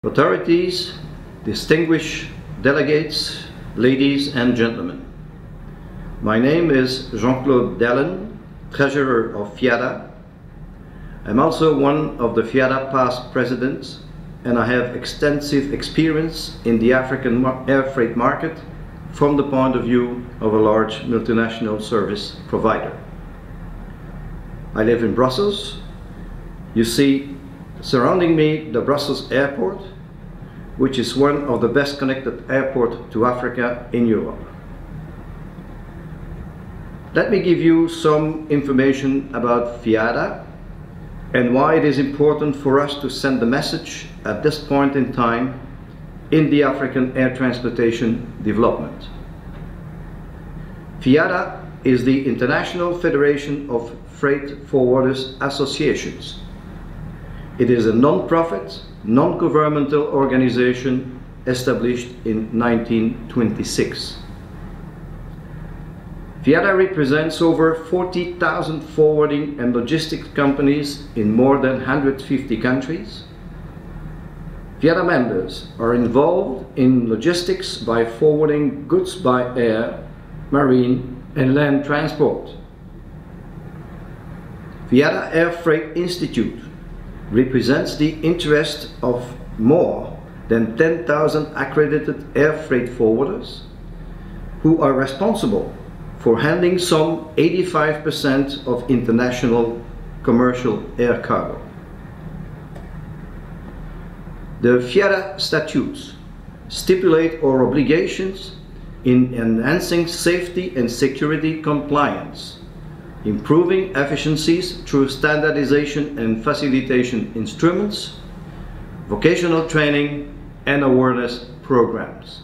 Authorities, distinguished delegates, ladies and gentlemen. My name is Jean-Claude Delen, Treasurer of FIATA. I'm also one of the FIATA past presidents, and I have extensive experience in the African air freight market from the point of view of a large multinational service provider. I live in Brussels. You see surrounding me the Brussels airport, which is one of the best connected airports to Africa in Europe. Let me give you some information about FIATA and why it is important for us to send the message at this point in time in the African air transportation development. FIATA is the International Federation of Freight Forwarders Associations. It is a non-profit, non-governmental organization established in 1926. FIATA represents over 40,000 forwarding and logistics companies in more than 150 countries. FIATA members are involved in logistics by forwarding goods by air, marine and land transport. FIATA Air Freight Institute represents the interest of more than 10,000 accredited air freight forwarders who are responsible for handling some 85% of international commercial air cargo. The FIATA statutes stipulate our obligations in enhancing safety and security compliance, improving efficiencies through standardization and facilitation instruments, vocational training and awareness programs.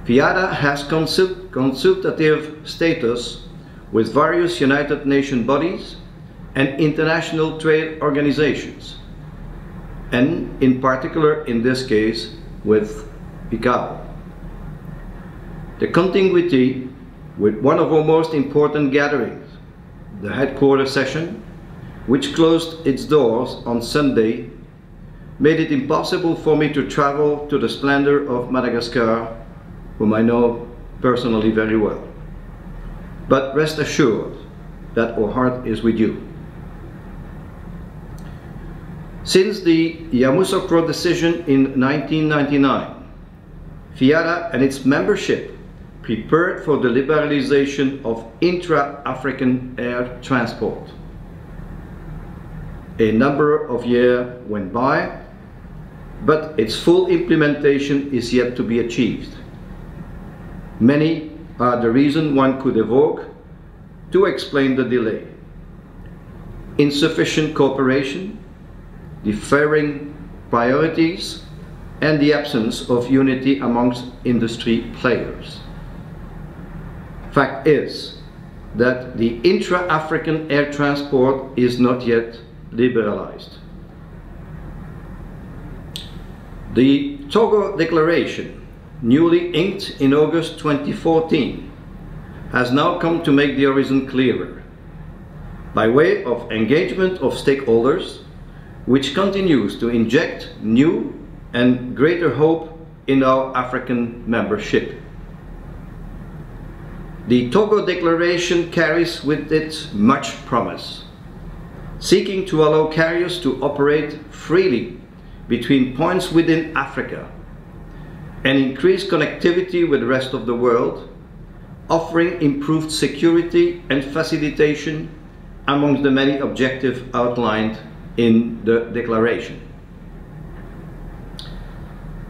FIATA has consultative status with various United Nations bodies and international trade organizations, and in particular in this case with ICAO. The continuity with one of our most important gatherings, the headquarters session, which closed its doors on Sunday, made it impossible for me to travel to the splendor of Madagascar, whom I know personally very well. But rest assured that our heart is with you. Since the Yamoussoukro decision in 1999, FIATA and its membership prepared for the liberalization of intra-African air transport. A number of years went by, but its full implementation is yet to be achieved. Many are the reasons one could evoke to explain the delay: insufficient cooperation, differing priorities, and the absence of unity amongst industry players. Fact is that the intra-African air transport is not yet liberalized. The Togo Declaration, newly inked in August 2014, has now come to make the horizon clearer by way of engagement of stakeholders, which continues to inject new and greater hope in our African membership. The Togo Declaration carries with it much promise, seeking to allow carriers to operate freely between points within Africa and increase connectivity with the rest of the world, offering improved security and facilitation amongst the many objectives outlined in the declaration.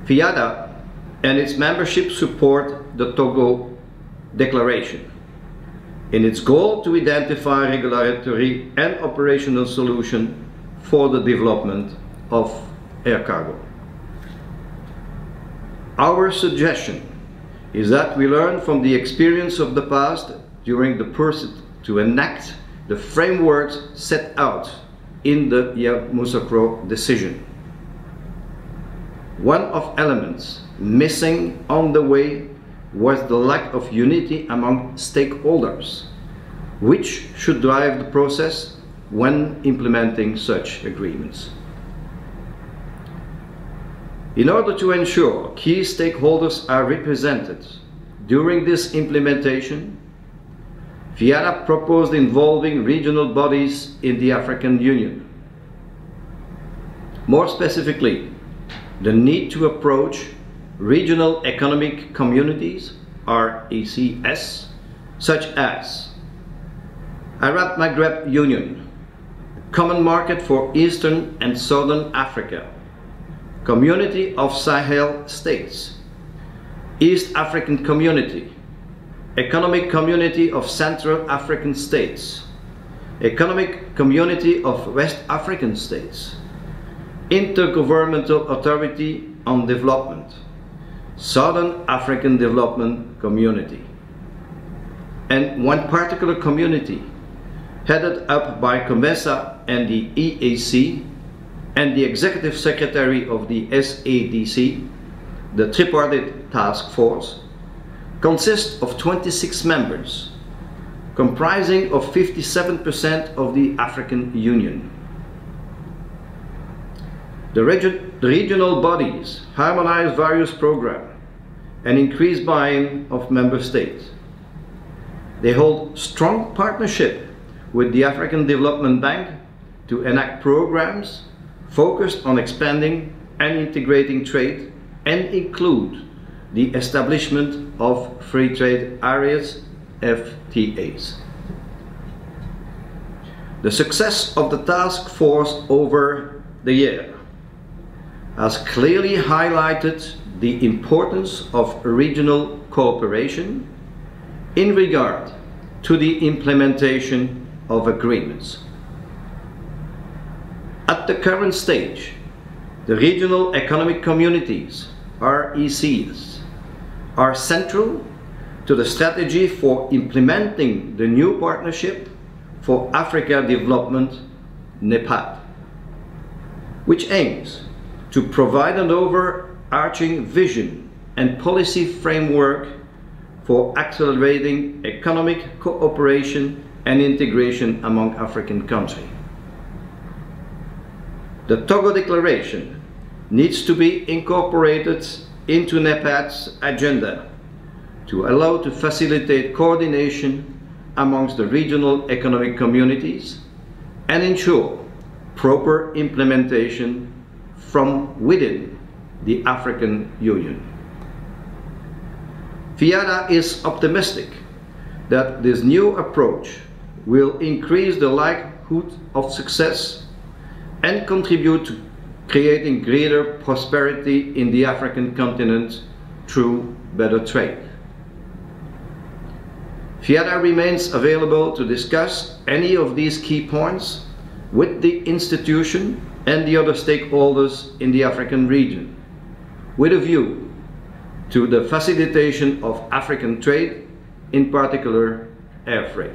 FIATA and its membership support the Togo Declaration in its goal to identify regulatory and operational solutions for the development of air cargo. Our suggestion is that we learn from the experience of the past during the pursuit to enact the frameworks set out in the Yamoussoukro decision. One of elements missing on the way was the lack of unity among stakeholders, which should drive the process when implementing such agreements. In order to ensure key stakeholders are represented during this implementation, FIATA proposed involving regional bodies in the African Union. More specifically, the need to approach regional economic communities, RECs, such as Arab Maghreb Union, Common Market for Eastern and Southern Africa, Community of Sahel States, East African Community, Economic Community of Central African States, Economic Community of West African States, Intergovernmental Authority on Development, Southern African Development Community, and one particular community headed up by COMESA and the EAC and the Executive Secretary of the SADC, the Tripartite Task Force, consists of 26 members, comprising of 57% of the African Union. The regional bodies harmonize various programs and increase buy-in of member states. They hold strong partnership with the African Development Bank to enact programs focused on expanding and integrating trade and include the establishment of free trade areas, FTAs. The success of the task force over the year has clearly highlighted the importance of regional cooperation in regard to the implementation of agreements. At the current stage, the regional economic communities, RECs, are central to the strategy for implementing the new Partnership for Africa Development, NEPAD, which aims to provide an overarching vision and policy framework for accelerating economic cooperation and integration among African countries. The Togo Declaration needs to be incorporated into NEPAD's agenda to allow to facilitate coordination amongst the regional economic communities and ensure proper implementation from within the African Union. FIATA is optimistic that this new approach will increase the likelihood of success and contribute to creating greater prosperity in the African continent through better trade. FIATA remains available to discuss any of these key points with the institution and the other stakeholders in the African region, with a view to the facilitation of African trade, in particular air freight.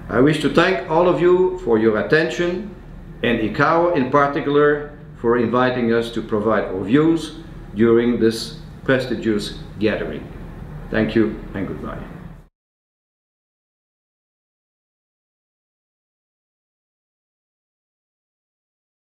I wish to thank all of you for your attention, and ICAO in particular for inviting us to provide our views during this prestigious gathering. Thank you and goodbye.